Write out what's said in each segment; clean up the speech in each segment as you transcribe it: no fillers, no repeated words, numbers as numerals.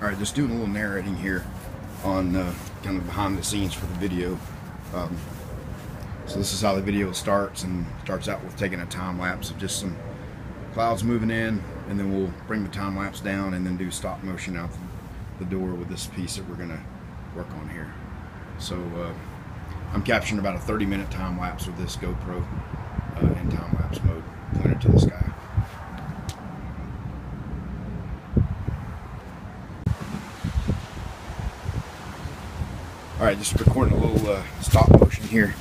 Alright, just doing a little narrating here on kind of behind the scenes for the video. So this is how the video starts, and starts out with taking a time lapse of just some clouds moving in, and then we'll bring the time lapse down and then do stop motion out the door with this piece that we're going to work on here. So I'm capturing about a 30-minute time lapse with this GoPro in time lapse mode, pointed to the sky. Alright, just recording a little stop motion here.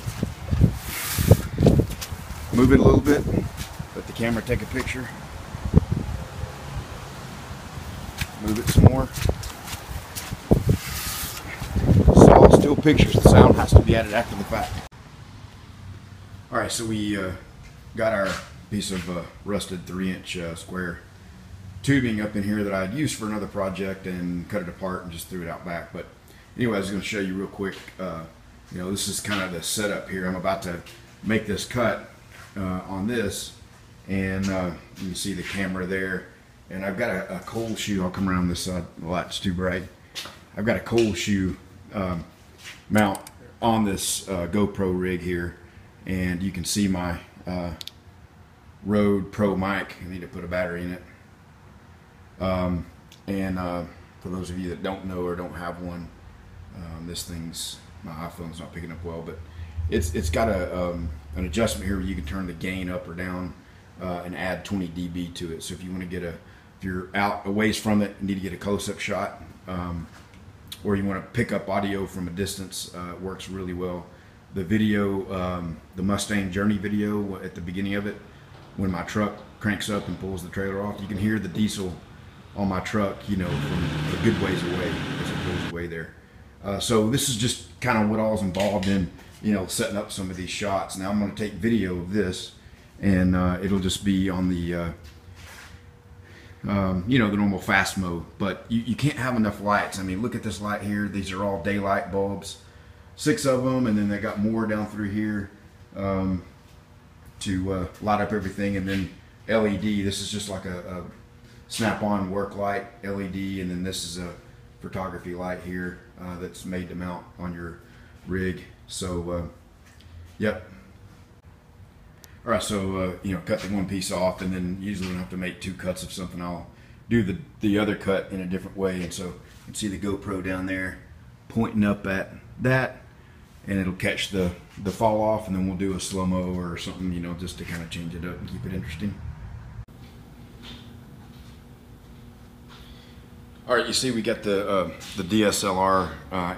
Move it a little bit, let the camera take a picture. Move it some more. It's all still pictures, the sound has to be added after the fact. Alright, so we got our piece of rusted 3-inch square tubing up in here that I'd used for another project and cut it apart and just threw it out back. But anyway, I was going to show you real quick, you know, this is kind of the setup here. I'm about to make this cut on this, and you can see the camera there, and I've got a cold shoe. I'll come around this side, the light's too bright. I've got a cold shoe mount on this GoPro rig here, and you can see my Rode Pro mic. I need to put a battery in it. For those of you that don't know or don't have one, this thing's, my iPhone's not picking up well, but it's got an adjustment here where you can turn the gain up or down and add 20 dB to it. So if you want to get if you're out a ways from it and need to get a close-up shot, or you want to pick up audio from a distance, it works really well. The video, the Mustang Journey video at the beginning of it, when my truck cranks up and pulls the trailer off, you can hear the diesel on my truck, you know, from a good ways away as it pulls away there. So this is just kind of what all's involved in, you know, setting up some of these shots. Now I'm going to take video of this, and it'll just be on the, you know, the normal Fastmo. But you can't have enough lights. I mean, look at this light here. These are all daylight bulbs, 6 of them, and then they got more down through here to light up everything. And then LED. This is just like a snap-on work light LED, and then this is a photography light here that's made to mount on your rig. So yep. All right, so you know, cut the one piece off, and then usually when I have to make 2 cuts of something, I'll do the other cut in a different way. And so you can see the GoPro down there pointing up at that, and it'll catch the fall off, and then we'll do a slow-mo or something, you know, just to kind of change it up and keep it interesting. All right, you see we got the DSLR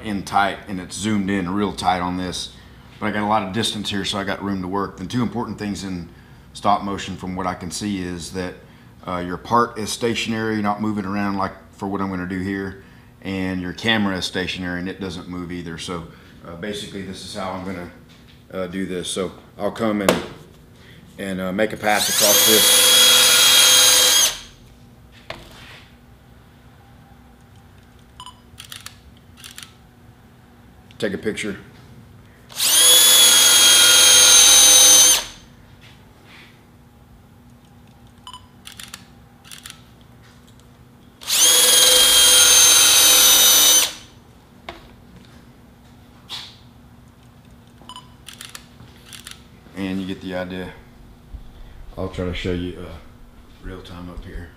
in tight, and it's zoomed in real tight on this, but I got a lot of distance here, so I got room to work. The 2 important things in stop motion from what I can see is that your part is stationary, not moving around like for what I'm going to do here, and your camera is stationary and it doesn't move either. So basically this is how I'm going to do this. So I'll come and make a pass across this. Take a picture. And you get the idea. I'll try to show you real time up here.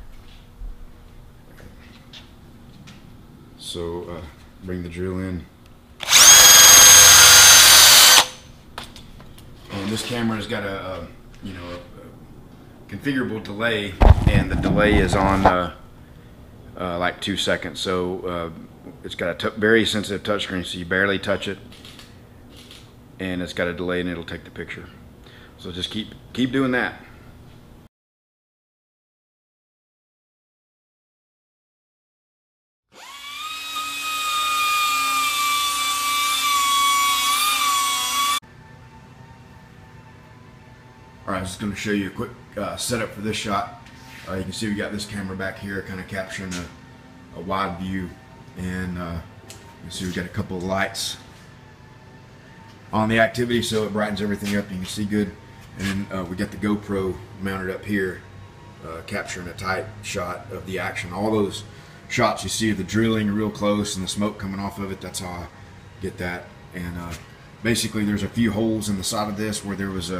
So bring the drill in. And this camera has got a you know, a configurable delay, and the delay is on like 2 seconds. So it's got a very sensitive touchscreen, so you barely touch it, and it's got a delay, and it'll take the picture. So just keep doing that. All right, I'm just going to show you a quick setup for this shot. You can see we got this camera back here kind of capturing a wide view, and you can see we got a couple of lights on the activity, so it brightens everything up. You can see good. And then we got the GoPro mounted up here, capturing a tight shot of the action. All those shots you see of the drilling real close and the smoke coming off of it. That's how I get that. And basically there's a few holes in the side of this where there was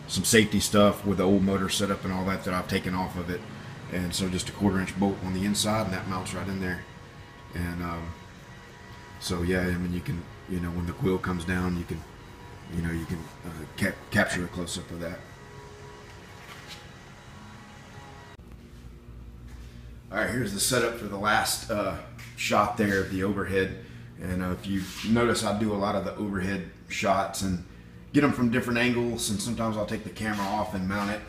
some safety stuff with the old motor setup and all that I've taken off of it. And so just a 1/4-inch bolt on the inside, and that mounts right in there. And so yeah, I mean, you can, you know, when the quill comes down, you can, you know, you can capture a close-up of that. All right, here's the setup for the last shot there of the overhead. And if you notice, I do a lot of the overhead shots and get them from different angles, and sometimes I'll take the camera off and mount it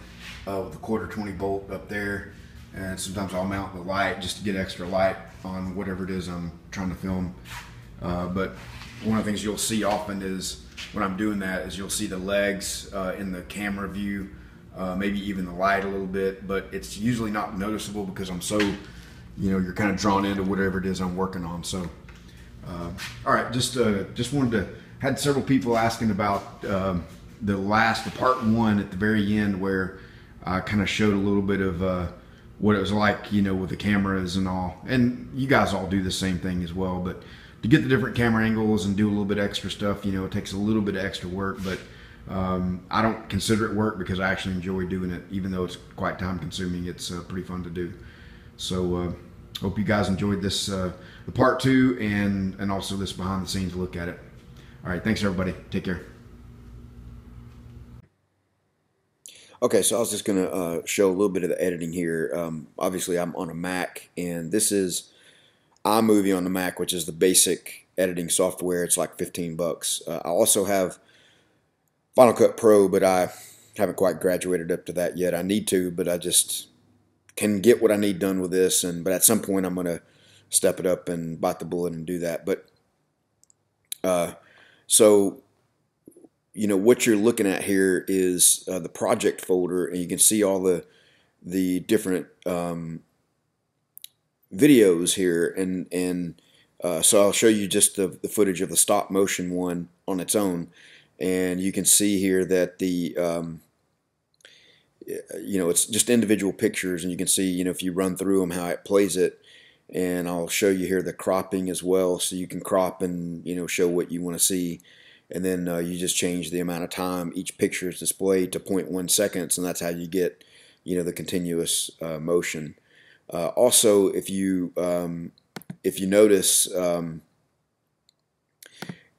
with a 1/4-20 bolt up there. And sometimes I'll mount the light just to get extra light on whatever it is I'm trying to film. But one of the things you'll see often is when I'm doing that is you'll see the legs in the camera view, maybe even the light a little bit, but it's usually not noticeable because I'm so, you know, you're kind of drawn into whatever it is I'm working on. So, all right, just wanted to, had several people asking about the part 1 at the very end where I kind of showed a little bit of what it was like, you know, with the cameras and all. And you guys all do the same thing as well, but to get the different camera angles and do a little bit extra stuff, you know, it takes a little bit of extra work, but I don't consider it work because I actually enjoy doing it. Even though it's quite time consuming, it's pretty fun to do. So hope you guys enjoyed this, the part 2, and also this behind the scenes look at it. All right, thanks everybody. Take care. Okay, so I was just going to show a little bit of the editing here. Obviously, I'm on a Mac, and this is iMovie on the Mac, which is the basic editing software. It's like 15 bucks. I also have Final Cut Pro, but I haven't quite graduated up to that yet. I need to, but I just can get what I need done with this. But at some point, I'm going to step it up and bite the bullet and do that. But so, you know, what you're looking at here is the project folder, and you can see all the different videos here, and so I'll show you just the footage of the stop motion one on its own, and you can see here that the you know, it's just individual pictures, and you can see, you know, if you run through them how it plays it. And I'll show you here the cropping as well, so you can crop and, you know, show what you want to see. And then you just change the amount of time each picture is displayed to 0.1 seconds, and that's how you get, you know, the continuous motion. Also, if you notice,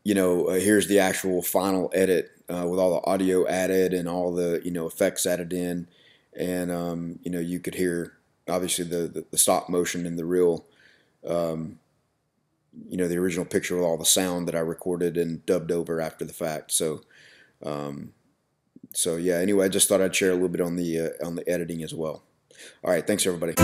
you know, here's the actual final edit with all the audio added and all the, you know, effects added in, and you know, you could hear obviously the stop motion in the real. You know, the original picture with all the sound that I recorded and dubbed over after the fact. So, so yeah. Anyway, I just thought I'd share a little bit on the editing as well. All right, thanks everybody.